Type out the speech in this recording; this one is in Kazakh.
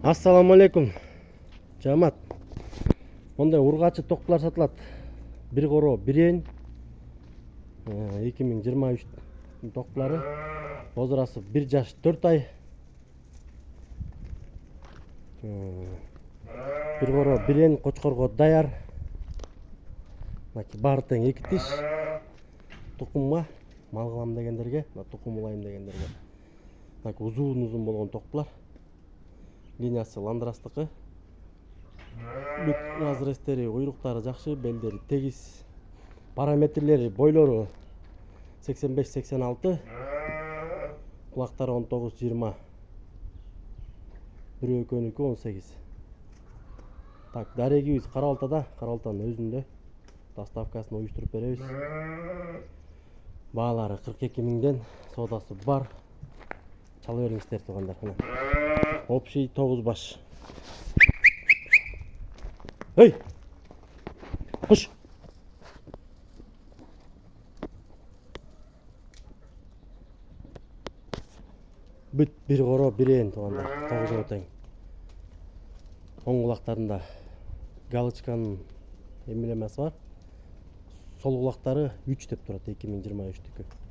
Ассаламу алейкум. Жамат. Мондай ургачы токтулар сатылат. Bir коро, bir ен. 2023 токтулары. Озурасы 1 жаш 4 ай. Bir коро, bir ен кочкорго даяр. Баары тең 2 тиш. Тукумга мал кылам дегендерге, тукум улайым дегендерге. Узун болгон токтулар. Линиясы ландрастыкы. Бүт разрестери, куйруктары жакшы, белдери тегиз. Параметрлери, бойлору 85-86. Кулактары 19-20. Бирөө көнүкү 18. Так, дарегибиз Карабалтада, Карабалтанын өзүндө. Доставкасын уюштуруп беребиз. Баалары 42 миңден, соодасы бар. Чала бериңиздер туугандар. Общий 9 баш. Эй! Кош! Бүт bir коро, bir ен туугандар. 9 тең. Оң кулактарында галочканын эмилемеси бар. Сол кулактары 3 деп турат 2023-түкү.